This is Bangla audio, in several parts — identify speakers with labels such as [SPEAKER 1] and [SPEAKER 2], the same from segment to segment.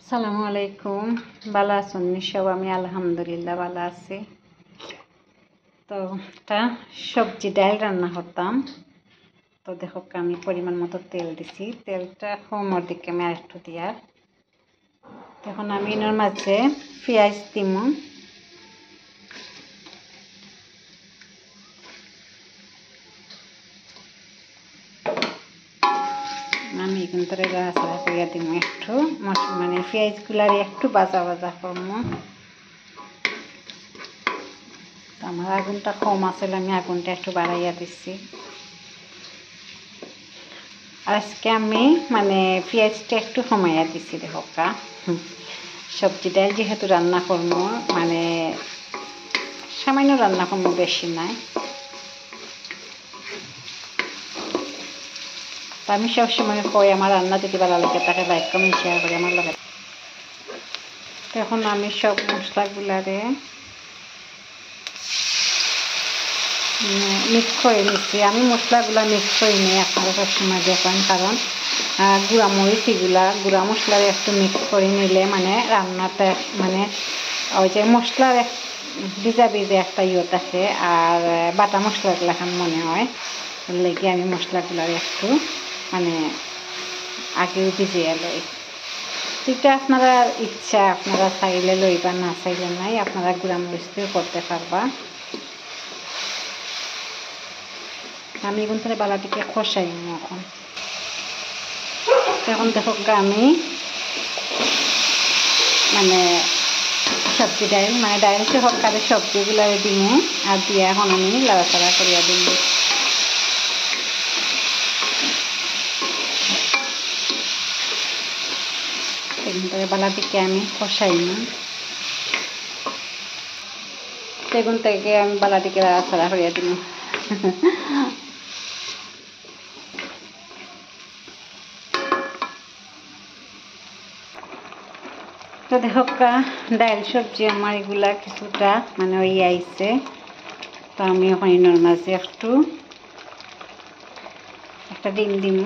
[SPEAKER 1] আসসালামু আলাইকুম। ভালো আছেন সব? আমি আলহামদুলিল্লাহ ভালো আছি। তো একটা সবজি ডাল রান্না করতাম। তো দেখো আমি পরিমাণ মতো তেল দিছি, তেলটা কমর দিকে আমি আরেকটু দিয়ার। তখন আমি এর মাঝে পেঁয়াজ দিম। আমি কিন্তু গাছড়া করিয়া দিব একটু, মানে পেঁয়াজগুলার একটু বাজা বাজা করবো। আমার আগুনটা কম আছে, আমি আগুনটা একটু বাড়াইয়া দিচ্ছি। আজকে আমি মানে পেঁয়াজটা একটু কমাইয়া দিচ্ছি। দেখো সবজি ডাল যেহেতু রান্না করবো, মানে সামান্য রান্না করবো, বেশি নাই। তো আমি সবসময় কই আমার রান্না যদি ভালো লাগে তাকে লাইক কমেন্ট শেয়ার করে আমার লাগে। তখন আমি সব মশলাগুলারে মিক্স করে নিচ্ছি। আমি মশলাগুলো মিক্স করে নিই, আপনারা সবসময় দেখেন, কারণ গুঁড়া মরিচ গুঁড়া মশলার একটু মিক্স করে নিলে মানে রান্নাটা মানে ওই যে মশলার ভিজা ভিজে একটা থাকে, আর বাটা মশলাগুলো এখন মনে হয় লেগে আমি মশলাগুলার একটু মানে আগেও ভিজিয়ে লই। এটা আপনারা ইচ্ছা, আপনারা চাইলে লইবা, না চাইলে নাই। আপনারা গুঁড়া মরিচ দিয়েও করতে পারবা। আমি কিন্তু বালাটিকে কষাই এখন দেখো আমি মানে সবজি ডাইল মানে ডাইল সহ কাদের সবজিগুলো দিই আর দিয়ে এখন আমি লাড়াচাড়া করিয়া দিই। বালাটিকে আমি কষাই না, সেগুন থেকে আমি বালাটিকে লাড়াচাড়া করিয়া দিই। তো দেখো ডাইল সবজি আমার এগুলা কিছুটা মানে ওই আইছে। তো আমি ওখানে এর মাঝে একটা ডিম দিম।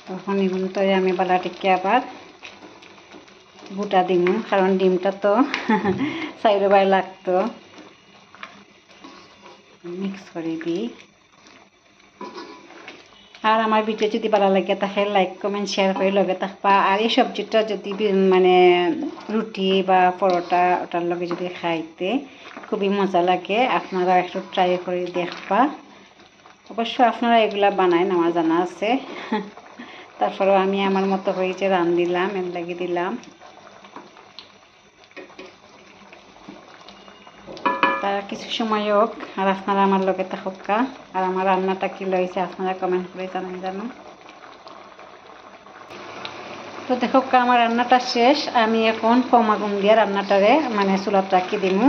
[SPEAKER 1] তখন এগুলো তো আমি বালাটিকে আবার গোটা দিম, কারণ ডিমটা তো সাইডে বাইরে লাগতো। মিক্স করে দিই। আর আমার ভিডিও যদি ভালো লাগে তাহলে লাইক কমেন্ট শেয়ার করে লগে থাকবা। আর এই সবজিটা যদি মানে রুটি বা পরোটা ওটার লগে যদি খাইতে খুবই মজা লাগে, আপনারা একটু ট্রাই করে দেখবা। অবশ্য আপনারা এগুলা বানায় আমার জানা আছে। তারপরেও আমি আমার মতো করে যে দিলাম এর লাগিয়ে দিলাম। তার কিছু সময় হোক আর আপনারা আমার লগে থাকা। আর আমার রান্নাটা কি লইছে আপনারা কমেন্ট করে জানো। তো দেখো আমার রান্নাটা শেষ। আমি এখন কম আগুন দিয়ে রান্নাটারে মানে চুলাত রাখি দিমু।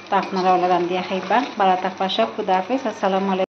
[SPEAKER 1] তো আপনারা ওলা রান্ধিয়া খাইবা। ভালো থাকবা সব। খুদা হাফেজ। আসসালামু আলাইকুম।